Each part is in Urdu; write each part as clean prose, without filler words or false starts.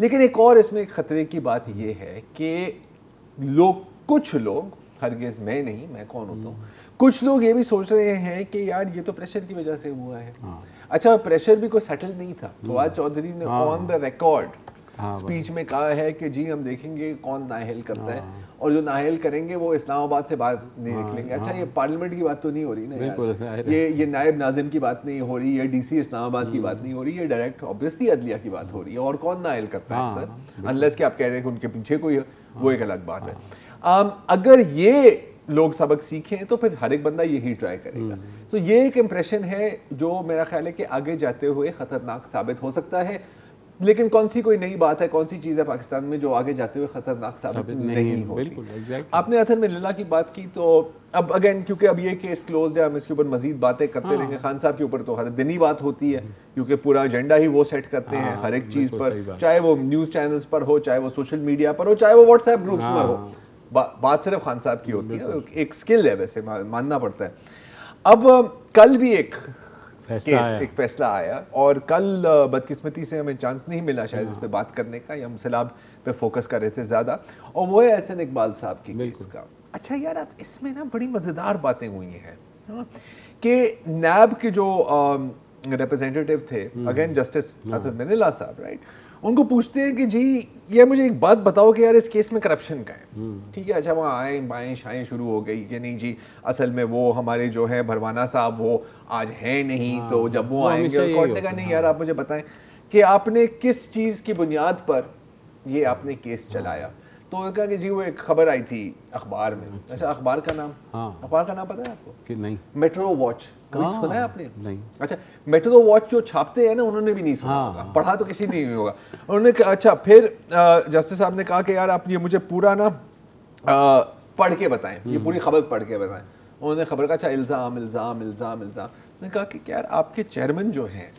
لیکن ایک اور اس میں خطرے کی بات یہ ہے کہ کچھ لوگ, ہرگز میں نہیں, میں کون ہوتا ہوں, کچھ لوگ یہ بھی سوچ رہے ہیں کہ یار یہ تو پریشر کی وجہ سے ہوا ہے. اچھا پریشر بھی کوئی سیٹل نہیں تھا. فواد چودھری نے آن دا ریکارڈ اسپیچ میں کہا ہے کہ جی ہم دیکھیں گے کون نااہل کرتا ہے, اور جو نااہل کریں گے وہ اسلام آباد سے باہر نہیں نکلیں گے. اچھا یہ پارلیمنٹ کی بات تو نہیں ہو رہی نا, یہ نائب ناظم کی بات نہیں ہو رہی, یہ ڈی سی اسلام آباد کی بات نہیں ہو رہی, یہ ڈائریکٹ آبویسلی عدلیہ کی بات ہو رہی ہے. اور کون نااہل کرتا ہے سر, انلیس کہ آپ کہہ رہے ہیں کہ ان کے پیچھے کوئی ہے, وہ ایک الگ بات ہے. اگر یہ لوگ سبق سیکھیں تو پھر ہر ایک بندہ یہی ٹرائی کرے گا. تو یہ ایک امپریشن ہے جو میرا خیال ہے کہ آگے جاتے ہوئے خطرناک ثابت ہو سکتا ہے. لیکن کون سی کوئی نئی بات ہے, کون سی چیز ہے پاکستان میں جو آگے جاتے ہوئے خطرناک ثابت نہیں ہوتی. آپ نے اطہر منیلا کی بات کی, تو اب اگین کیونکہ اب یہ کیس کلوزڈ ہے, ہم اس کے اوپر مزید باتیں کرتے رہیں گے. خان صاحب کے اوپر تو ہر دن ہی بات ہوتی ہے کیونکہ پورا ایجنڈا ہی وہ سیٹ کرتے ہیں ہر ایک چیز پر, چاہے وہ نیوز چینلز پر ہو, چاہے وہ سوشل میڈیا پر ہو, چاہے وہ واٹس ایپ گروپس پر ہو. بات صرف خان صاحب کی ہوتی ہے, ایک سکل ہے ویسے, ماننا پڑتا ہے. اب کل بھی ایک فیصلہ آیا, اور کل بدقسمتی سے ہمیں چانس نہیں ملا شاید اس پہ بات کرنے کا, یا ہم سیلاب پہ فوکس کر رہے تھے زیادہ, اور وہ ہے احسن اقبال صاحب کی کیس کا. اچھا یار اب اس میں نا بڑی مزیدار باتیں ہوئی ہیں کہ نیب کے جو ریپرزینٹیٹیو تھے, اگین جسٹس اطہر منیلا صاحب, رائٹ, ان کو پوچھتے ہیں کہ جی یہ مجھے ایک بات بتاؤ کہ یار اس کیس میں کرپشن کا ہے, ٹھیک ہے. اچھا وہاں آئیں بائیں شائیں شروع ہو گئی کہ نہیں جی اصل میں وہ ہمارے جو ہے بھروانا صاحب وہ آج ہیں نہیں, تو جب وہ آئیں گے کورٹ نے کہا نہیں یار آپ مجھے بتائیں کہ آپ نے کس چیز کی بنیاد پر یہ آپ نے کیس چلایا. تو انہوں نے کہا کہ جی وہ ایک خبر آئی تھی اخبار میں. اچھا اخبار کا نام پتہ ہے آپ کو کہ نہیں؟ میٹرو واچ, کبھی سنا ہے آپ نے؟ نہیں. اچھا میٹرو واچ جو چھاپتے ہیں نا, انہوں نے بھی نہیں سنا ہوگا, پڑھا تو کسی نے نہیں ہوگا. انہوں نے کہا اچھا, پھر جسٹس صاحب نے کہا کہ یار آپ یہ مجھے پورا نا پڑھ کے بتائیں, یہ پوری خبر پڑھ کے بتائیں. انہوں نے خبر کا اچھا الزام الزام الزام الزام. انہوں نے کہا کہ یار آپ کے چیئرمین جو ہیں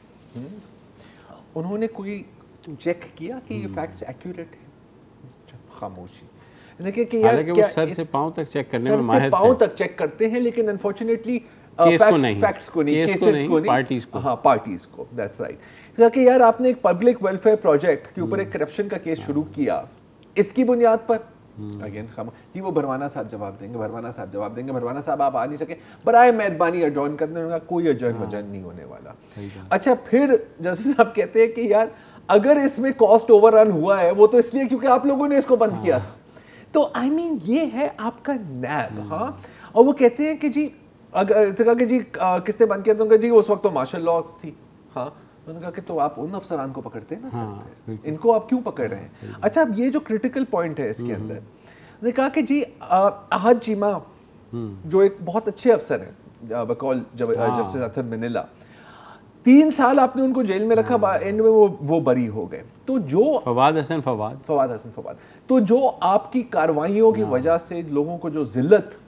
انہوں نے کوئی چیک کیا کہ یہ فیکٹس ایکوریٹ ہیں؟ خاموشی. سر سے پاؤں تک چیک کرنے میں ماہر, پاؤں تک چیک کرتے ہیں, لیکن انفارچونیٹلی فیکٹس کو نہیں, کیسز کو نہیں, ہاں پارٹیز کو. That's right. کہ یار آپ نے ایک پبلک ویلفیئر پروجیکٹ کے اوپر ایک کرپشن کا کیس شروع کیا, اس کی بنیاد پر اگین جی وہ بھروانا صاحب جواب دیں گے, بھروانا صاحب جواب دیں گے, بھروانا صاحب آپ آ نہیں سکے, برائے مہربانی ایڈجرن کرنے کا, کوئی ایڈجرن وجرن نہیں ہونے والا. اچھا پھر جسٹس صاحب کہتے ہیں کہ یار اگر اس میں کاسٹ اوور رن ہوا ہے وہ تو اس لیے کیونکہ آپ لوگوں نے اس کو بند کیا تھا. تو آئی مین یہ ہے آپ کا نیب. ہاں, اور وہ کہتے ہیں کہ جی اگر کہا کہ جی کس نے بند کیا, تو جی اس وقت تو مارشل لاء تھی. ہاں, انہوں نے کہا کہ تو آپ ان افسران کو پکڑتے ہیں نا سر, ان کو آپ کیوں پکڑ رہے ہیں؟ اچھا اب یہ جو کریٹیکل پوائنٹ ہے اس کے اندر, انہوں نے کہا کہ جی احد چیمہ جو ایک بہت اچھے افسر ہیں بقول جسٹس اطہر منیلا, 3 سال آپ نے ان کو جیل میں رکھا, اینڈ میں وہ بری ہو گئے. تو جو فواد حسن فواد, تو جو آپ کی کاروائیوں کی وجہ سے لوگوں کو جو ذلت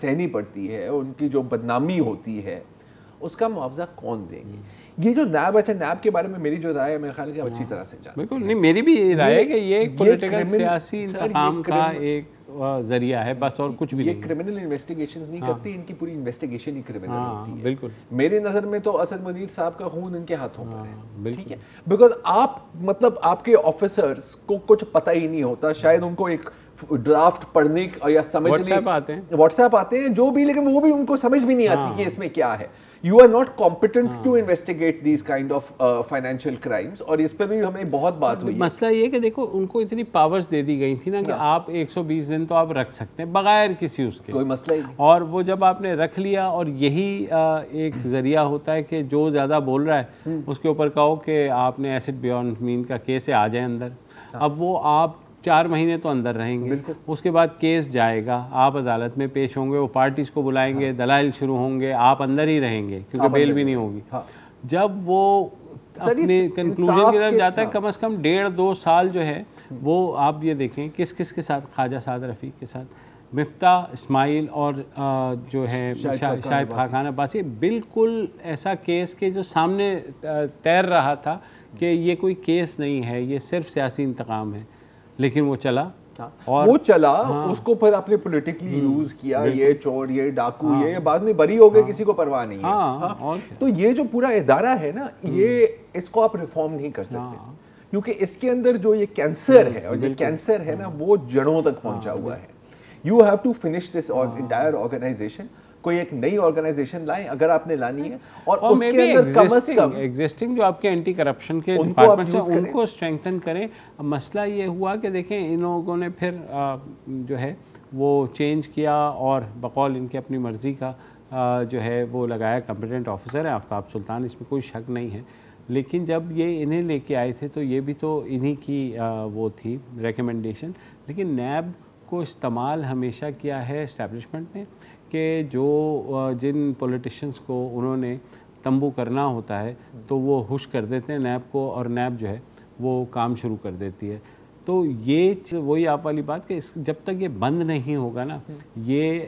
سہنی پڑتی ہے, ان کی جو بدنامی ہوتی ہے, اس کا معاوضہ کون دیں گے؟ یہ جو نیب, اچھا نیب کے بارے میں میری جو رائے ہے میرے خیال ہے کہ اچھی طرح سے جانتے ہیں. بالکل نہیں, میری بھی رائے ہے کہ یہ ایک پولیٹیکل سیاسی انتقام کا ایک ذریعہ ہے بس, اور کچھ بھی نہیں. یہ کرمنل انویسٹیگیشنز نہیں کرتی, ان کی پوری انویسٹیگیشن ہی کرمنل ہوتی ہے. بالکل میرے نظر میں تو اسد منیر صاحب کا خون ان کے ہاتھوں پر ہے, ٹھیک ہے, بیکاز آپ مطلب آپ کے آفیسرز کو کچھ پتہ ہی نہیں ہوتا, شاید ان کو ایک ڈرافٹ پڑھنے یا سمجھنے واٹس ایپ آتے ہیں جو بھی, لیکن وہ بھی ان کو سمجھ بھی نہیں آتی کہ اس میں کیا ہے. You are not competent to investigate these kind of financial crimes, اور اس پہ بھی ہمیں بہت بات ہوئی ہے. مسئلہ یہ کہ دیکھو ان کو اتنی پاورز دے دی گئی تھی نا کہ آپ 120 دن تو آپ رکھ سکتے ہیں بغیر کسی اس کے, کوئی مسئلہ ہی نہیں. اور وہ جب آپ نے رکھ لیا, اور یہی ایک ذریعہ ہوتا ہے کہ جو زیادہ بول رہا ہے اس کے اوپر کہو کہ آپ نے ایسڈ بیونڈ مین کا کیس ہے, آ جائیں اندر. اب وہ آپ 4 مہینے تو اندر رہیں گے, اس کے بعد کیس جائے گا, آپ عدالت میں پیش ہوں گے, وہ پارٹیز کو بلائیں گے, دلائل شروع ہوں گے, آپ اندر ہی رہیں گے کیونکہ بیل بھی نہیں ہوگی. جب وہ اپنے کنکلوژن کی طرف جاتا ہے, کم از کم 1.5-2 سال جو ہے وہ آپ یہ دیکھیں کس کس کے ساتھ, خواجہ سعد رفیق کے ساتھ, مفتاح اسماعیل اور جو ہے شاہد خاقان عباسی, بالکل ایسا کیس کے جو سامنے تیر رہا تھا کہ یہ کوئی کیس نہیں ہے, یہ صرف سیاسی انتقام ہے, لیکن وہ چلا, اور وہ چلا, اس کو پھر آپ نے پولیٹیکلی یوز کیا, یہ چور, یہ ڈاکو, یہ بعد میں بری ہو گئے, کسی کو پرواہ نہیں ہے. تو یہ جو پورا ادارہ ہے نا, یہ اس کو آپ ریفارم نہیں کر سکتے. کیونکہ اس کے اندر جو یہ کینسر ہے اور یہ کینسر ہے نا وہ جڑوں تک پہنچا ہوا ہے. You have to finish this entire organisation. کوئی ایک نئی آرگنائزیشن لائیں اگر آپ نے لانی ہے, اور اس کے اندر کم از کم ایگزسٹنگ جو آپ کے اینٹی کرپشن کے ڈپارٹمنٹ ہیں ان کو اسٹرینگتھن کریں. اب مسئلہ یہ ہوا کہ دیکھیں ان لوگوں نے پھر جو ہے وہ چینج کیا اور بقول ان کی اپنی مرضی کا جو ہے وہ لگایا. کمپیٹنٹ آفیسر ہے آفتاب سلطان, اس میں کوئی شک نہیں ہے, لیکن جب یہ انہیں لے کے آئے تھے تو یہ بھی تو انہی کی وہ تھی ریکمنڈیشن. لیکن نیب کو استعمال ہمیشہ کیا ہے اسٹیبلشمنٹ نے کہ جو جن پولیٹیشنز کو انہوں نے تنبو کرنا ہوتا ہے تو وہ ہوش کر دیتے ہیں نیب کو, اور نیب جو ہے وہ کام شروع کر دیتی ہے. تو یہ وہی آپ والی بات کہ جب تک یہ بند نہیں ہوگا نا, یہ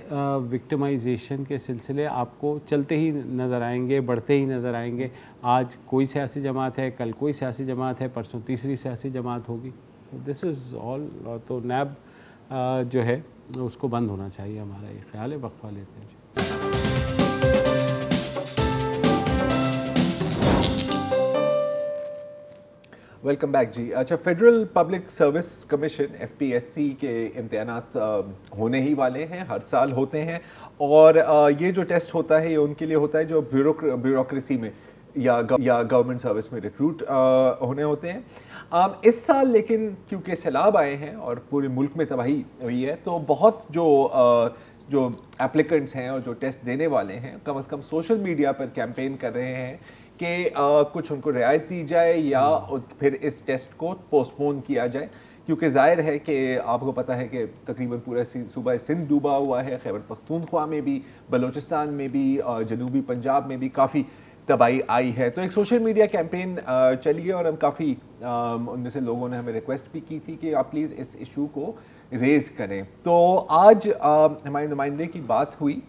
وکٹمائزیشن کے سلسلے آپ کو چلتے ہی نظر آئیں گے, بڑھتے ہی نظر آئیں گے. آج کوئی سیاسی جماعت ہے, کل کوئی سیاسی جماعت ہے, پرسوں تیسری سیاسی جماعت ہوگی. دس از آل. تو نیب جو ہے اس کو بند ہونا چاہیے, ہمارا یہ خیال ہے. وقفہ لیتے ہیں. ویلکم بیک جی. اچھا, federal public service commission FPSC کے امتحانات ہونے ہی والے ہیں, ہر سال ہوتے ہیں, اور یہ جو ٹیسٹ ہوتا ہے یہ ان کے لیے ہوتا ہے جو بیوروکریسی میں یا گورنمنٹ سروس میں ریکروٹ ہونے ہوتے ہیں. اس سال لیکن کیونکہ سیلاب آئے ہیں اور پورے ملک میں تباہی ہوئی ہے, تو بہت جو اپلیکنٹس ہیں اور جو ٹیسٹ دینے والے ہیں کم از کم سوشل میڈیا پر کیمپین کر رہے ہیں کہ کچھ ان کو رعایت دی جائے یا پھر اس ٹیسٹ کو پوسٹ پون کیا جائے. کیونکہ ظاہر ہے کہ آپ کو پتہ ہے کہ تقریباً پورا صوبہ سندھ ڈوبا ہوا ہے, خیبر پختونخوا میں بھی, بلوچستان میں بھی, جنوبی پنجاب میں بھی کافی تباہی آئی ہے. تو ایک سوشل میڈیا کیمپین چلی ہے, اور ہم کافی ان میں سے لوگوں نے ہمیں ریکویسٹ بھی کی تھی کہ آپ پلیز اس ایشو کو ریز کریں. تو آج ہمارے نمائندے کی بات ہوئی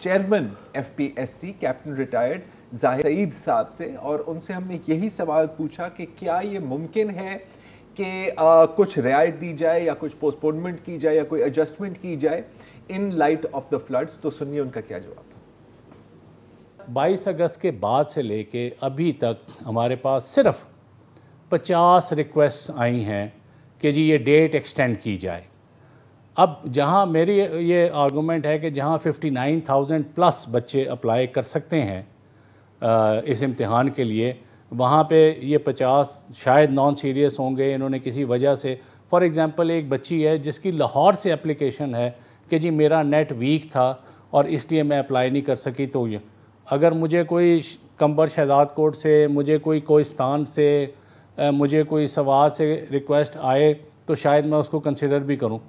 چیئرمین FPSC کیپٹن ریٹائرڈ ظاہر سعید صاحب سے, اور ان سے ہم نے یہی سوال پوچھا کہ کیا یہ ممکن ہے کہ کچھ رعایت دی جائے یا کچھ پوسٹ پونمنٹ کی جائے یا کوئی ایڈجسٹمنٹ کی جائے in light of the floods. تو سنیے ان کا کیا جواب تھا. 22 اگست کے بعد سے لے کے ابھی تک ہمارے پاس صرف 50 ریکویسٹ آئی ہیں کہ جی یہ ڈیٹ ایکسٹینڈ کی جائے. اب جہاں میری یہ آرگومنٹ ہے کہ جہاں 59,000 پلس بچے اپلائی کر سکتے ہیں اس امتحان کے لیے, وہاں پہ یہ 50 شاید نان سیریس ہوں گے, انہوں نے کسی وجہ سے, فار ایگزامپل ایک بچی ہے جس کی لاہور سے اپلیکیشن ہے کہ جی میرا نیٹ ویک تھا اور اس لیے میں اپلائی نہیں کر سکی. تو اگر مجھے کوئی کمبر شہزاد کوٹ سے, مجھے کوئی کوہستان سے, مجھے کوئی سوات سے ریکویسٹ آئے تو شاید میں اس کو کنسیڈر بھی کروں.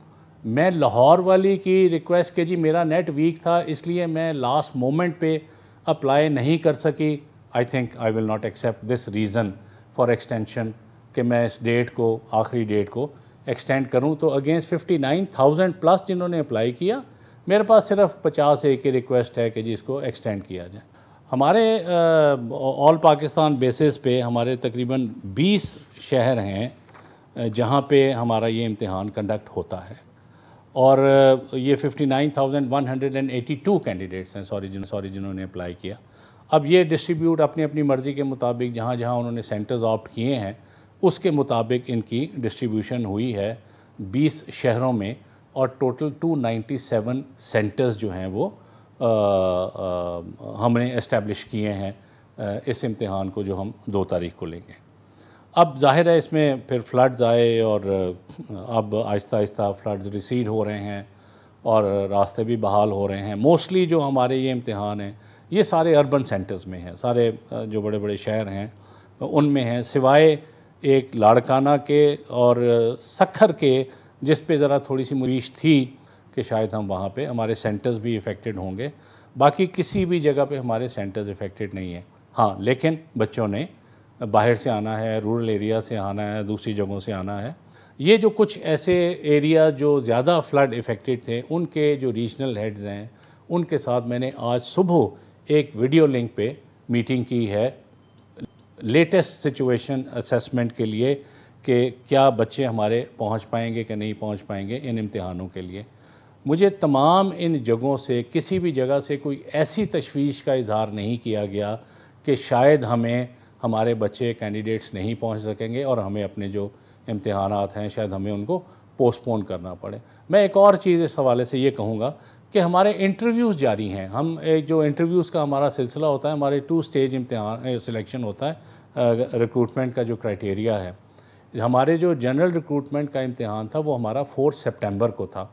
میں لاہور والی کی ریکویسٹ کہ جی میرا نیٹ ویک تھا اس لیے میں لاسٹ مومنٹ پہ اپلائی نہیں کر سکی, I think I will not accept this reason for extension کہ میں اس ڈیٹ کو, آخری ڈیٹ کو ایکسٹینڈ کروں. تو اگینسٹ 59,000 پلس جنہوں نے اپلائی کیا, میرے پاس صرف 50 ایک کی ریکویسٹ ہے کہ جی اس کو ایکسٹینڈ کیا جائے. ہمارے آل پاکستان بیسس پہ ہمارے تقریباً 20 شہر ہیں جہاں پہ ہمارا یہ امتحان کنڈکٹ ہوتا ہے, اور یہ 59,182 کینڈیڈیٹس ہیں سوری جنہوں نے اپلائی کیا. اب یہ ڈسٹریبیوٹ اپنی اپنی مرضی کے مطابق جہاں جہاں انہوں نے سینٹرز آپٹ کیے ہیں اس کے مطابق ان کی ڈسٹریبیوشن ہوئی ہے 20 شہروں میں, اور ٹوٹل 297 سینٹرز جو ہیں وہ ہم نے اسٹیبلش کیے ہیں اس امتحان کو جو ہم 2 تاریخ کو لیں گے. اب ظاہر ہے اس میں پھر فلڈز آئے, اور اب آہستہ آہستہ فلڈز ریسیڈ ہو رہے ہیں اور راستے بھی بحال ہو رہے ہیں. موسٹلی جو ہمارے یہ امتحان ہیں یہ سارے اربن سینٹرز میں ہیں, سارے جو بڑے بڑے شہر ہیں ان میں ہیں, سوائے ایک لاڑکانہ کے اور سکھر کے جس پہ ذرا تھوڑی سی مریش تھی کہ شاید ہم وہاں پہ ہمارے سینٹرز بھی افیکٹڈ ہوں گے. باقی کسی بھی جگہ پہ ہمارے سینٹرز افیکٹڈ نہیں ہیں. ہاں لیکن بچوں نے باہر سے آنا ہے, رورل ایریا سے آنا ہے, دوسری جگہوں سے آنا ہے. یہ جو کچھ ایسے ایریا جو زیادہ فلڈ افیکٹڈ تھے ان کے جو ریجنل ہیڈز ہیں ان کے ساتھ میں نے آج صبح ایک ویڈیو لنک پہ میٹنگ کی ہے لیٹسٹ سچویشن اسیسمنٹ کے لیے کہ کیا بچے ہمارے پہنچ پائیں گے کہ نہیں پہنچ پائیں گے ان امتحانوں کے لیے. مجھے تمام ان جگہوں سے کسی بھی جگہ سے کوئی ایسی تشویش کا اظہار نہیں کیا گیا کہ شاید ہمیں ہمارے بچے کینڈیڈیٹس نہیں پہنچ سکیں گے اور ہمیں اپنے جو امتحانات ہیں شاید ہمیں ان کو پوسٹ پون کرنا پڑے۔ میں ایک اور چیز اس حوالے سے یہ کہوں گا کہ ہمارے انٹرویوز جاری ہیں۔ ہم ایک جو انٹرویوز کا ہمارا سلسلہ ہوتا ہے، ہمارے 2 اسٹیج امتحان سلیکشن ہوتا ہے ریکروٹمنٹ کا جو کرائٹیریا ہے۔ ہمارے جو جنرل ریکروٹمنٹ کا امتحان تھا وہ ہمارا 4 سپٹمبر کو تھا،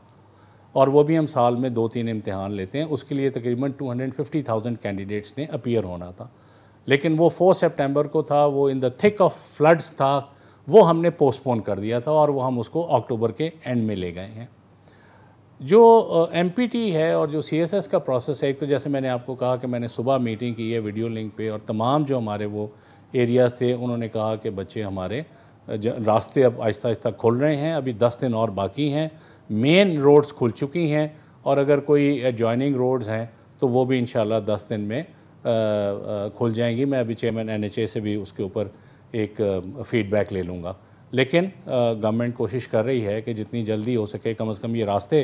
اور وہ بھی ہم سال میں 2-3 امتحان لیتے ہیں۔ اس کے لیے تقریباً 250,000 کینڈیڈیٹس نے اپیئر ہونا تھا، لیکن وہ 4 سپٹمبر کو تھا، وہ ان دا تھک آف فلڈز تھا، وہ ہم نے پوسٹ پون کر دیا تھا اور وہ ہم اس کو اکتوبر کے اینڈ میں لے گئے ہیں۔ جو ایم پی ٹی ہے اور جو سی ایس ایس کا پروسیس ہے، ایک تو جیسے میں نے آپ کو کہا کہ میں نے صبح میٹنگ کی ہے ویڈیو لنک پہ، اور تمام جو ہمارے وہ ایریاز تھے انہوں نے کہا کہ بچے ہمارے راستے اب آہستہ آہستہ کھل رہے ہیں، ابھی 10 دن اور باقی ہیں، مین روڈز کھل چکی ہیں، اور اگر کوئی ایڈجوائننگ روڈز ہیں تو وہ بھی انشاءاللہ 10 دن میں کھل جائیں گی۔ میں ابھی چیئرمین NHA سے بھی اس کے اوپر ایک فیڈ بیک لے لوں گا، لیکن گورنمنٹ کوشش کر رہی ہے کہ جتنی جلدی ہو سکے کم از کم یہ راستے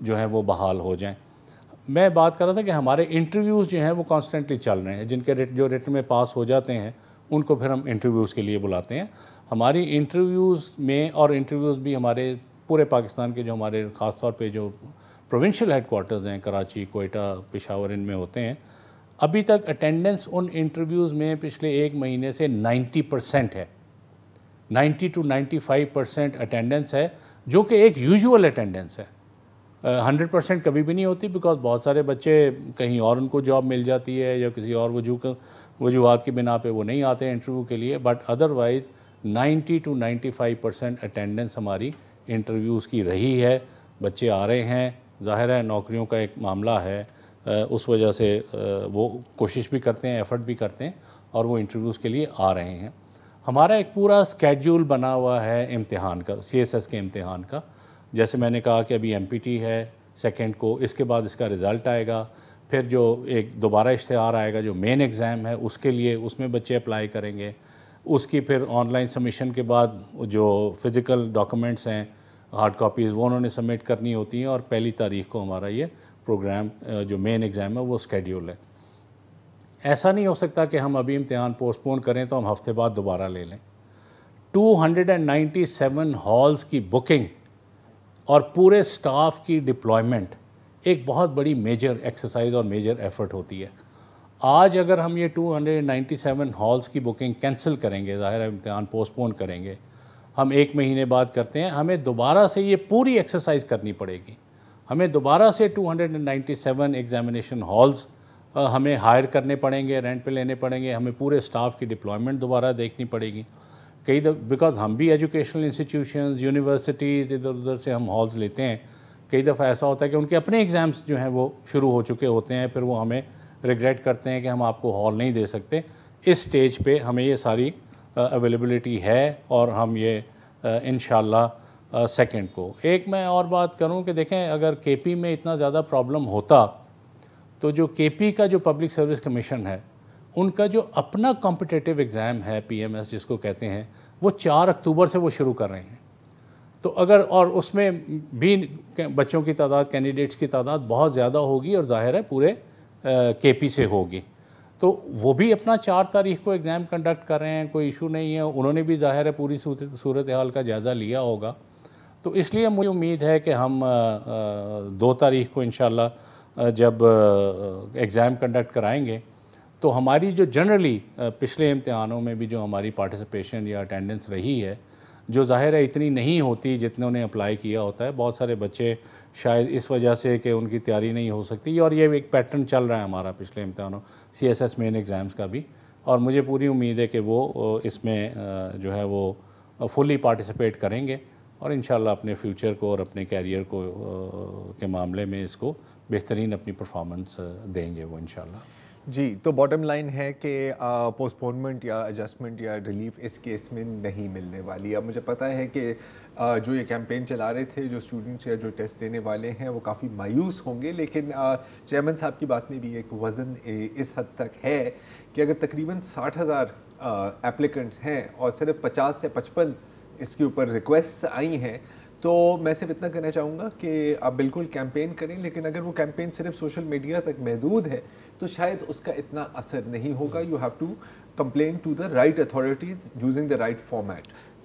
جو ہیں وہ بحال ہو جائیں۔ میں بات کر رہا تھا کہ ہمارے انٹرویوز جو ہیں وہ کانسٹنٹلی چل رہے ہیں، جن کے جو ریٹن میں پاس ہو جاتے ہیں ان کو پھر ہم انٹرویوز کے لیے بلاتے ہیں۔ ہماری انٹرویوز میں، اور انٹرویوز بھی ہمارے پورے پاکستان کے جو ہمارے خاص طور پہ جو پروونشل ہیڈ کوارٹرز ہیں کراچی، کوئٹہ، پشاور، ان میں ہوتے ہیں، ابھی تک اٹینڈنس ان انٹرویوز میں پچھلے 1 مہینے سے 90% ہے، 90 to 95% اٹینڈنس ہے، جو کہ ایک یوزول اٹینڈنس ہے۔ 100% کبھی بھی نہیں ہوتی، بیکاز بہت سارے بچے کہیں اور ان کو جاب مل جاتی ہے یا کسی اور وجوہات کی بنا پہ وہ نہیں آتے ہیں انٹرویو کے لیے، بٹ ادروائز 90 to 95% اٹینڈنس ہماری انٹرویوز کی رہی ہے۔ بچے آ رہے ہیں، ظاہر ہے نوکریوں کا ایک معاملہ ہے، اس وجہ سے وہ کوشش بھی کرتے ہیں، ایفرٹ بھی کرتے ہیں، اور وہ انٹرویوز کے لیے آ رہے ہیں۔ ہمارا ایک پورا سکیڈول بنا ہوا ہے امتحان کا، CSS کے امتحان کا۔ جیسے میں نے کہا کہ ابھی MPT ہے 2 کو، اس کے بعد اس کا رزلٹ آئے گا، پھر جو ایک دوبارہ اشتہار آئے گا جو مین ایگزام ہے اس کے لیے، اس میں بچے اپلائی کریں گے۔ اس کی پھر آن لائن سبمیشن کے بعد جو فزیکل ڈاکومنٹس ہیں ہارڈ کاپیز وہ انہوں نے سبمٹ کرنی ہوتی ہیں، اور 1 تاریخ کو ہمارا یہ پروگرام جو مین ایگزام ہے وہ سکیڈول ہے۔ ایسا نہیں ہو سکتا کہ ہم ابھی امتحان پوسٹ پون کریں تو ہم ہفتے بعد دوبارہ لے لیں۔ 297 ہالز کی بکنگ اور پورے سٹاف کی ڈپلائمنٹ ایک بہت بڑی میجر ایکسرسائز اور میجر ایفرٹ ہوتی ہے۔ آج اگر ہم یہ 297 ہالز کی بکنگ کینسل کریں گے، ظاہر ہے امتحان پوسٹ پون کریں گے، ہم 1 مہینے بعد کرتے ہیں، ہمیں دوبارہ سے یہ پوری ایکسرسائز کرنی پڑے گی۔ ہمیں دوبارہ سے 297 ایگزامینیشن ہالز ہمیں ہائر کرنے پڑیں گے، رینٹ پہ لینے پڑیں گے، ہمیں پورے سٹاف کی ڈپلائمنٹ دوبارہ دیکھنی پڑے گی۔ بیکاز ہم بھی ایجوکیشنل انسٹیٹیوشنز، یونیورسٹیز، ادھر ادھر سے ہم ہالز لیتے ہیں، کئی دفعہ ایسا ہوتا ہے کہ ان کے اپنے ایگزامز جو ہیں وہ شروع ہو چکے ہوتے ہیں، پھر وہ ہمیں ریگریٹ کرتے ہیں کہ ہم آپ کو ہال نہیں دے سکتے۔ اس سٹیج پہ ہمیں یہ ساری اویلیبلٹی ہے، اور ہم یہ انشاءاللہ 2 کو۔ ایک میں اور بات کروں کہ دیکھیں، اگر KP میں اتنا زیادہ پرابلم ہوتا تو جو KP کا جو پبلک سروس کمیشن ہے، ان کا جو اپنا کمپٹیٹیو ایگزام ہے PMS جس کو کہتے ہیں، وہ 4 اکتوبر سے وہ شروع کر رہے ہیں۔ تو اگر اور اس میں بھی بچوں کی تعداد، کینڈیڈیٹس کی تعداد بہت زیادہ ہوگی، اور ظاہر ہے پورے KP سے ہوگی، تو وہ بھی اپنا 4 تاریخ کو ایگزام کنڈکٹ کر رہے ہیں، کوئی ایشو نہیں ہے۔ انہوں نے بھی ظاہر ہے پوری صورتحال کا جائزہ لیا ہوگا، تو اس لیے مجھے امید ہے کہ ہم 2 تاریخ کو انشاءاللہ جب ایگزام کنڈکٹ کرائیں گے تو ہماری جو جنرلی پچھلے امتحانوں میں بھی جو ہماری پارٹیسپیشن یا اٹینڈنس رہی ہے، جو ظاہر ہے اتنی نہیں ہوتی جتنے انہیں اپلائی کیا ہوتا ہے۔ بہت سارے بچے شاید اس وجہ سے کہ ان کی تیاری نہیں ہو سکتی، اور یہ ایک پیٹرن چل رہا ہے ہمارا پچھلے امتحانوں CSS مین ایگزامز کا بھی، اور مجھے پوری امید ہے کہ وہ اس میں جو ہے وہ فلی پارٹیسپیٹ کریں گے، اور انشاءاللہ اپنے فیوچر کو اور اپنے کیریئر کو کے معاملے میں اس کو بہترین اپنی پرفارمنس دیں گے وہ انشاءاللہ۔ جی، تو باٹم لائن ہے کہ پوسٹ پونمنٹ یا ایڈجسٹمنٹ یا ریلیف اس کیس میں نہیں ملنے والی۔ اب مجھے پتہ ہے کہ جو یہ کیمپین چلا رہے تھے، جو اسٹوڈنٹس یا جو ٹیسٹ دینے والے ہیں وہ کافی مایوس ہوں گے، لیکن چیئرمین صاحب کی بات میں بھی ایک وزن اس حد تک ہے کہ اگر تقریباً 60,000 اپلیکنٹس ہیں اور صرف 50 سے 55 اس کے اوپر ریکویسٹس آئی ہیں، تو میں صرف اتنا کہنا چاہوں گا کہ آپ بالکل کیمپین کریں، لیکن اگر وہ کیمپین صرف سوشل میڈیا تک محدود ہے تو شاید اس کا اتنا اثر نہیں ہوگا۔ You have to complain to the right authorities using the right format.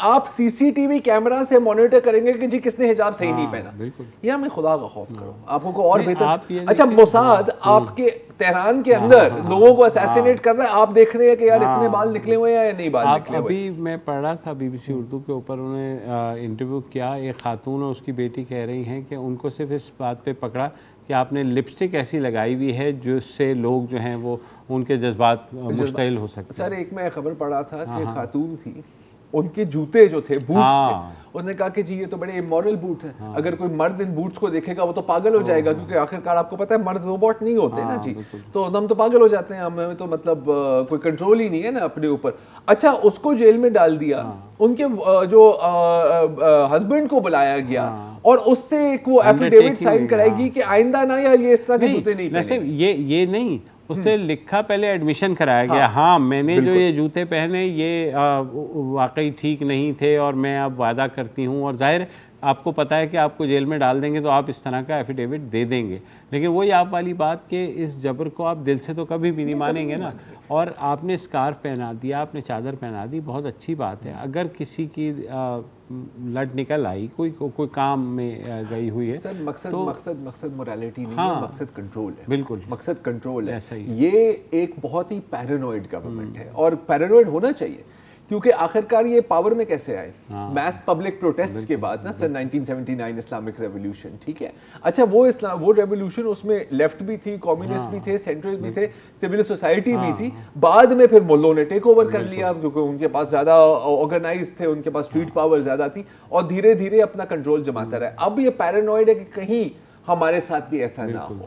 آپ سی سی ٹی وی کیمرہ سے مانیٹر کریں گے کہ جی کس نے حجاب صحیح نہیں پہنا. یا میں خدا کا خوف کروں, آپ کو اور بہتر. اچھا موساد آپ کے تہران کے اندر لوگوں کو اسیسینیٹ کر رہا ہے, آپ دیکھ رہے ہیں کہ یار اتنے بال نکلے ہوئے ہیں یا نہیں بال نکلے ہوئے. ابھی میں پڑھ رہا تھا بی بی سی اردو کے اوپر, انہوں نے انٹرویو کیا, ایک خاتون اور اس کی بیٹی کہہ رہی ہیں کہ ان کو صرف اس بات پہ پکڑا کہ آپ نے لپسٹک ایسی لگائی ہوئی ہے جس سے لوگ جو ہیں وہ ان کے جذبات مشتعل ہو سکتے ہیں. سر ایک میں خبر پڑھا تھا کہ خاتون تھی, ان کے جوتے جو تھے بوٹس تھے, انہوں نے کہا کہ جی یہ تو بڑے امورل بوٹ ہیں, اگر کوئی مرد ان بوٹس کو دیکھے گا وہ تو پاگل ہو جائے گا, کیونکہ آخرکار آپ کو پتہ ہے مرد روبوٹ نہیں ہوتے نا جی, تو ہم تو پاگل ہو جاتے ہیں, ہمیں تو مطلب کوئی کنٹرول ہی نہیں ہے نا اپنے اوپر. اچھا اس کو جیل میں ڈال دیا, ان کے جو ہسبینڈ کو بلایا گیا اور اس سے ایک وہ ایفیڈیوٹ سائن کرائے گی کہ آئندہ نہ یار یہ اس طرح کے جوتے نہیں پہنے. یہ نہیں, اس سے لکھا پہلے ایڈمیشن کرایا گیا, ہاں میں نے جو یہ جوتے پہنے یہ واقعی ٹھیک نہیں تھے اور میں اب وعدہ کرتی ہوں, اور ظاہر آپ کو پتہ ہے کہ آپ کو جیل میں ڈال دیں گے تو آپ اس طرح کا ایفیڈیوٹ دے دیں گے, لیکن وہی آپ والی بات کہ اس جبر کو آپ دل سے تو کبھی بھی نہیں مانیں گے نا. اور آپ نے اسکارف پہنا دیا, آپ نے چادر پہنا دی, بہت اچھی بات ہے. اگر کسی کی لٹ نکل آئی, کوئی کام میں گئی ہوئی ہے, سر مقصد موریلٹی نہیں ہے, مقصد کنٹرول ہے. بالکل مقصد کنٹرول ہے. یہ ایک بہت ہی پیرانوئڈ گورنمنٹ ہے, اور پیرانوئڈ ہونا چاہیے, کیونکہ آخرکار یہ پاور میں کیسے آئے؟ میس پبلک پروٹیسٹ کے بعد نا سر 1979 اسلامک ریولیوشن, ٹھیک ہے. اچھا وہ ریولیوشن, اس میں لیفٹ بھی تھی, کمیونسٹ بھی تھے, سینٹرل بھی تھے, سول سوسائٹی بھی تھی. بعد میں پھر ملوں نے ٹیک اوور کر لیا, کیونکہ ان کے پاس زیادہ آرگنائز تھے, ان کے پاس اسٹریٹ پاور زیادہ تھی, اور دھیرے دھیرے اپنا کنٹرول جماتا رہا. اب یہ پیرانوئڈ ہے کہ کہیں ہمارے ساتھ بھی ایسا نہ ہو.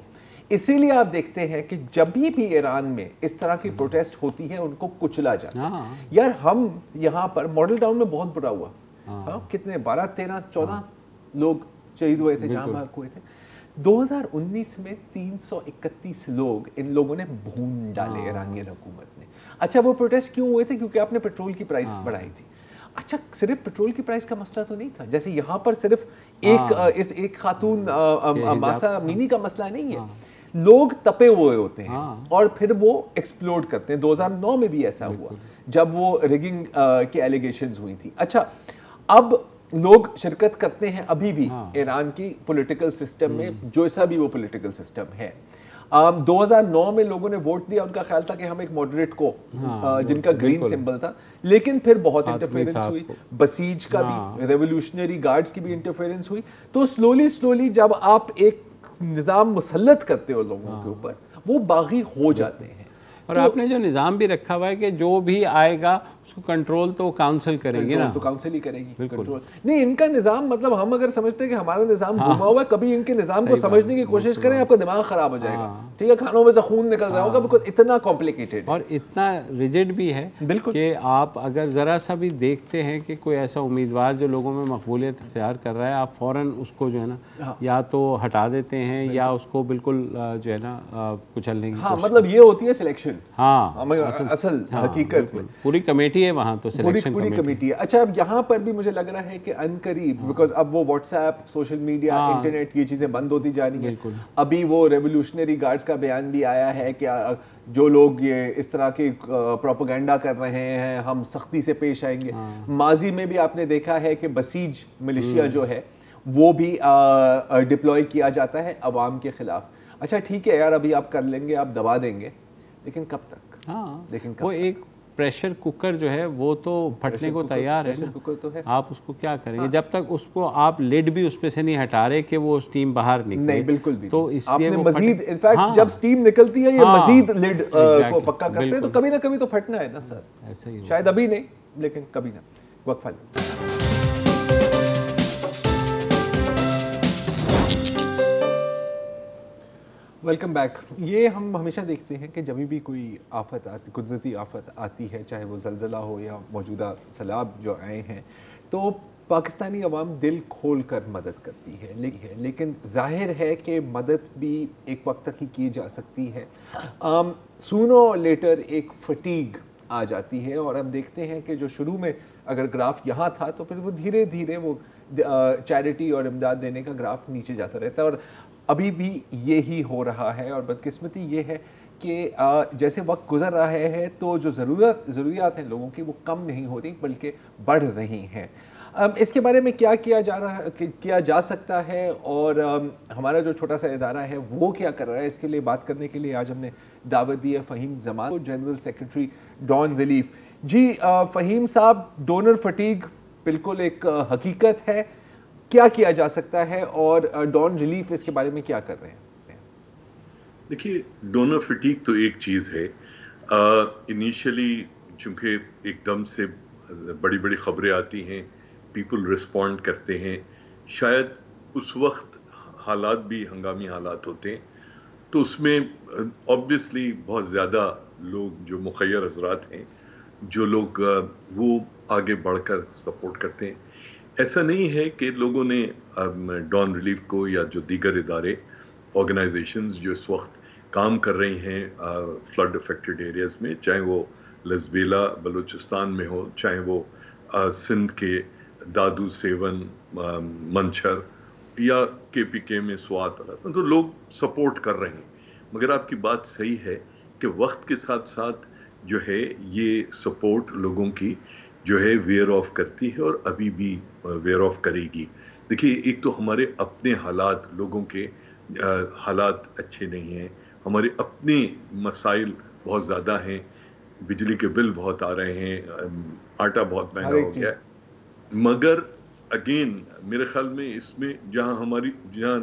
اسی لیے آپ دیکھتے ہیں کہ جب بھی ایران میں اس طرح کی پروٹیسٹ ہوتی ہے ان کو کچلا جاتا ہے. یار ہم یہاں پر ماڈل ٹاؤن میں بہت برا ہوا, کتنے 12 13 14 لوگ شہید ہوئے تھے, جہاں بھاگ ہوئے تھے. 2019 میں 331 لوگ ان لوگوں نے بھون ڈالے ایرانیان حکومت نے. اچھا وہ پروٹیسٹ کیوں ہوئے تھے؟ کیونکہ آپ نے پیٹرول کی پرائس بڑھائی تھی. اچھا صرف پیٹرول کی پرائس کا مسئلہ تو نہیں تھا, جیسے یہاں پر صرف ایک خاتون ماسا امینی کا مسئلہ نہیں ہے, لوگ تپے ہوئے ہوتے ہیں اور پھر وہ ایکسپلوڈ کرتے ہیں. 2009 میں بھی ایسا ہوا جب وہ ریگنگ کے ایلیگیشنز ہوئی تھی. اچھا اب لوگ شرکت کرتے ہیں ابھی بھی ایران کی پولیٹیکل سسٹم میں, جو ایسا بھی وہ پولیٹیکل سسٹم ہے. 2009 میں لوگوں نے ووٹ دیا, ان کا خیال تھا کہ ہم ایک ماڈریٹ کو, جن کا گرین سمبل تھا, لیکن پھر بہت انٹرفیرنس ہوئی, بسیج کا بھی, ریولیوشنری گارڈز کی بھی انٹرفیرنس ہوئی. تو سلولی جب آپ ایک نظام مسلط کرتے ہو لوگوں کے اوپر, وہ باغی ہو جاتے ہیں. اور آپ نے جو نظام بھی رکھا ہوا ہے کہ جو بھی آئے گا اس کو کنٹرول تو کاؤنسل کرے گی نا, تو کاؤنسل ہی کرے گی کنٹرول نہیں. ان کا نظام مطلب ہم اگر سمجھتے ہیں کہ ہمارا نظام گھوما ہوا ہے, کبھی ان کے نظام کو سمجھنے کی کوشش کریں, آپ کا دماغ خراب ہو جائے گا. ٹھیک ہے, کھانوں میں سے خون نکل رہا ہوگا, بیکاز اتنا کمپلیکیٹڈ اور اتنا ریجڈ بھی ہے کہ آپ اگر ذرا سا بھی دیکھتے ہیں کہ کوئی ایسا امیدوار جو لوگوں میں مقبولیت اختیار کر رہا ہے, آپ فوراً اس کو جو ہے نا یا تو ہٹا دیتے ہیں یا اس کو بالکل جو ہے نا کچلنے کی. ہاں مطلب یہ ہوتی ہے سلیکشن. ہاں اصل حقیقت میں پوری کمیٹی ہے وہاں, تو پوری کمیٹی ہے. اچھا اب یہاں پر بھی مجھے لگ رہا ہے کہ ان قریب, بیکاز اب وہ what's app, social media, internet, یہ چیزیں بند ہوتی جا رہی ہیں. ابھی وہ ریولیوشنری گارڈز کا بیان بھی آیا ہے کہ جو لوگ یہ اس طرح کی پروپیگنڈا کر رہے ہیں ہم سختی سے پیش آئیں گے. ماضی میں بھی آپ نے دیکھا ہے کہ بسیج ملیشیا جو ہے وہ بھی ڈپلوائے کیا جاتا ہے عوام کے خلاف. اچھا ٹھیک ہے یار, ابھی آپ کر لیں گے, آپ دبا دیں گے, لیکن کب تک؟ لیکن وہ ایک پریشر کوکر جو ہے وہ تو پھٹنے کو تیار ہے نا, آپ اس کو کیا کریں گے جب تک اس کو آپ لڈ بھی اس پہ سے نہیں ہٹا رہے کہ وہ اسٹیم باہر نکلے. نہیں بالکل بھی, تو اس لیے مزید انفیکٹ جب اسٹیم نکلتی ہے یہ مزید لڈ کو پکا کرتے ہیں, تو کبھی نہ کبھی تو پھٹنا ہے نا سر. ایسا ہی شاید ابھی نہیں, لیکن کبھی نہ. وقفہ ویلکم بیک. یہ ہم ہمیشہ دیکھتے ہیں کہ جب بھی کوئی آفت آتی, قدرتی آفت آتی ہے, چاہے وہ زلزلہ ہو یا موجودہ سیلاب جو آئے ہیں, تو پاکستانی عوام دل کھول کر مدد کرتی ہے. لیکن ظاہر ہے کہ مدد بھی ایک وقت تک ہی کی جا سکتی ہے. سونو لیٹر ایک فٹیگ آ جاتی ہے, اور ہم دیکھتے ہیں کہ جو شروع میں اگر گراف یہاں تھا تو پھر وہ دھیرے دھیرے وہ چیریٹی اور امداد دینے کا گراف نیچے جاتا رہتا ہے. اور ابھی بھی یہی ہو رہا ہے. اور بدقسمتی یہ ہے کہ جیسے وقت گزر رہا ہے تو جو ضروریات ہیں لوگوں کی وہ کم نہیں ہو رہی بلکہ بڑھ رہی ہیں. اس کے بارے میں کیا کیا جا سکتا ہے اور ہمارا جو چھوٹا سا ادارہ ہے وہ کیا کر رہا ہے, اس کے لیے بات کرنے کے لیے آج ہم نے دعوت دی ہے فہیم زمان, جنرل سیکرٹری ڈون ریلیف. جی فہیم صاحب, ڈونر فٹیگ بالکل ایک حقیقت ہے, کیا جا سکتا ہے اور ڈون ریلیف اس کے بارے میں کیا کر رہے ہیں؟ دیکھیے, ڈونر فٹیگ تو ایک چیز ہے. انیشلی چونکہ ایک دم سے بڑی بڑی خبریں آتی ہیں, پیپل رسپونڈ کرتے ہیں, شاید اس وقت حالات بھی ہنگامی حالات ہوتے ہیں, تو اس میں آبویسلی بہت زیادہ لوگ جو مخیر حضرات ہیں, جو لوگ وہ آگے بڑھ کر سپورٹ کرتے ہیں. ایسا نہیں ہے کہ لوگوں نے ڈون ریلیف کو یا جو دیگر ادارے آرگنائزیشنز جو اس وقت کام کر رہی ہیں فلڈ افیکٹڈ ایریاز میں, چاہے وہ لزبیلا بلوچستان میں ہو, چاہے وہ سندھ کے دادو سیون منچھر یا کے پی کے میں سوات, تو لوگ سپورٹ کر رہے ہیں. مگر آپ کی بات صحیح ہے کہ وقت کے ساتھ ساتھ جو ہے یہ سپورٹ لوگوں کی جو ہے ویئر آف کرتی ہے اور ابھی بھی ویئر آف کرے گی. دیکھیے, ایک تو ہمارے اپنے حالات, لوگوں کے حالات اچھے نہیں ہیں, ہمارے اپنے مسائل بہت زیادہ ہیں, بجلی کے بل بہت آ رہے ہیں, آٹا بہت مہنگا ہو گیا ہے. مگر اگین میرے خیال میں اس میں جہاں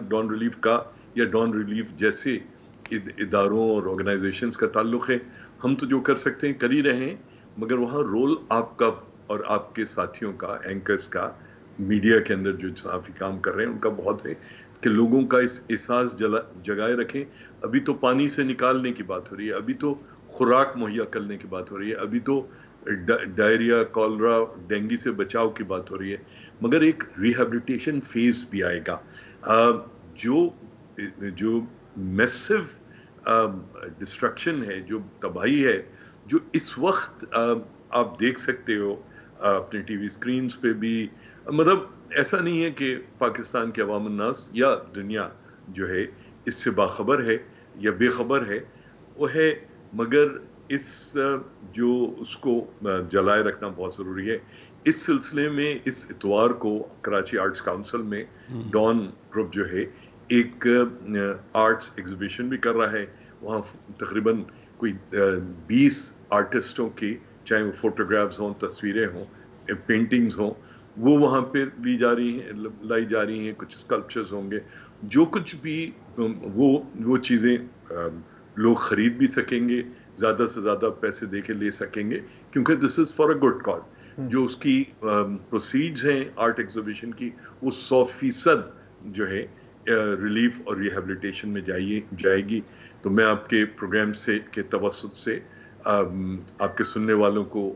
ڈون ریلیف کا یا ڈون ریلیف جیسے اداروں اور آرگنائزیشنز کا تعلق ہے, ہم تو جو کر سکتے ہیں کر ہی رہے ہیں, مگر وہاں رول آپ کا اور آپ کے ساتھیوں کا, اینکرز کا, میڈیا کے اندر جو صحافی کام کر رہے ہیں ان کا بہت ہے کہ لوگوں کا اس احساس جگائے رکھیں. ابھی تو پانی سے نکالنے کی بات ہو رہی ہے, ابھی تو خوراک مہیا کرنے کی بات ہو رہی ہے, ابھی تو ڈائریا, کالرا, ڈینگی سے بچاؤ کی بات ہو رہی ہے, مگر ایک ریہیبلیٹیشن فیز بھی آئے گا. جو میسو ڈسٹرکشن ہے, جو تباہی ہے, جو اس وقت آپ دیکھ سکتے ہو اپنے ٹی وی اسکرینز پہ بھی, مطلب ایسا نہیں ہے کہ پاکستان کے عوام الناس یا دنیا جو ہے اس سے باخبر ہے یا بے خبر ہے, وہ ہے, مگر اس کو جلائے رکھنا بہت ضروری ہے. اس سلسلے میں اس اتوار کو کراچی آرٹس کاؤنسل میں ڈون گروپ جو ہے ایک آرٹس ایگزیبیشن بھی کر رہا ہے. وہاں تقریباً کوئی 20 آرٹسٹوں کی, چاہے وہ فوٹوگرافز ہوں, تصویریں ہوں, پینٹنگز ہوں, وہ وہاں پہ لائی جا رہی ہیں. کچھ اسکلپچرز ہوں گے, جو کچھ بھی وہ چیزیں لوگ خرید بھی سکیں گے, زیادہ سے زیادہ پیسے دے کے لے سکیں گے, کیونکہ this is for a good cause. جو اس کی پروسیڈز ہیں آرٹ ایگزیبیشن کی, وہ 100% جو ہے ریلیف اور ریہیبلیٹیشن میں جائے گی. تو میں آپ کے پروگرام کے توسط سے آپ کے سننے والوں کو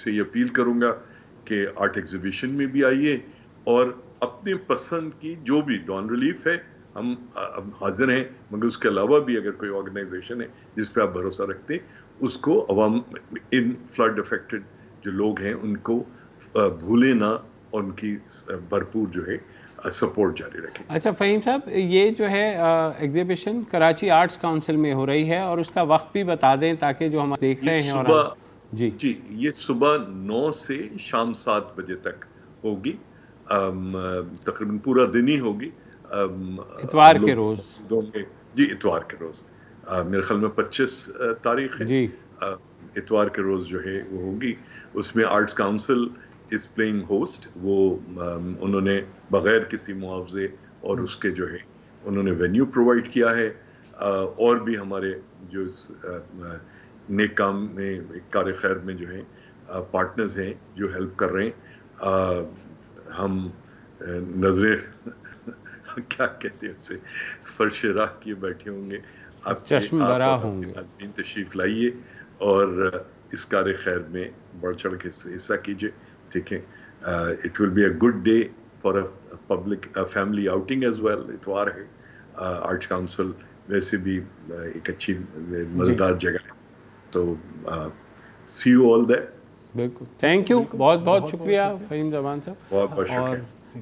سے یہ اپیل کروں گا کہ آرٹ ایگزیبیشن میں بھی آئیے اور اپنے پسند کی جو بھی ڈون ریلیف ہے ہم حاضر ہیں, مگر اس کے علاوہ بھی اگر کوئی آرگنائزیشن ہے جس پہ آپ بھروسہ رکھتے ہیں, اس کو عوام ان فلڈ افیکٹڈ جو لوگ ہیں ان کو بھولے نہ اور ان کی بھرپور جو ہے سپورٹ جاری رکھیں. اچھا فہیم صاحب, یہ جو ہے ایگزیبیشن کراچی آرٹس کاؤنسل میں ہو رہی ہے, اور اس کا وقت بھی بتا دیں تاکہ جو ہم دیکھ رہے ہیں. جی, یہ صبح 9 سے شام 7 بجے تک ہوگی, تقریباً پورا دن ہی ہوگی. اتوار کے روز جی, اتوار کے روز, میرے خیال میں 25 تاریخ ہے جی, اتوار کے روز جو ہے وہ ہوگی. اس میں arts council is playing host. وہ انہوں نے بغیر کسی معاوضے اور اس کے جو ہے انہوں نے وینیو پرووائڈ کیا ہے, اور بھی ہمارے جو اس نیک کام میں کار خیر میں جو ہیں پارٹنرز ہیں جو ہیلپ کر رہے ہیں. ہم نظریں کیا کہتے ہیں اسے, فرش راہ کیے بیٹھے ہوں گے, آپ چشم برا ہوں گے. ناظرین تشریف لائیے اور اس کار خیر میں بڑھ چڑھ کے حصہ کیجیے, ٹھیک ہے. It will be a good day for a public family outing as well. اتوار ہے, آرٹس کاؤنسل ویسے بھی ایک اچھی مزیدار جگہ ہے, تو سی یو آل دیئر. بالکل, تھینک یو, بہت بہت شکریہ فہیم زمان صاحب. بہت بہت شکریہ.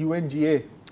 UNGA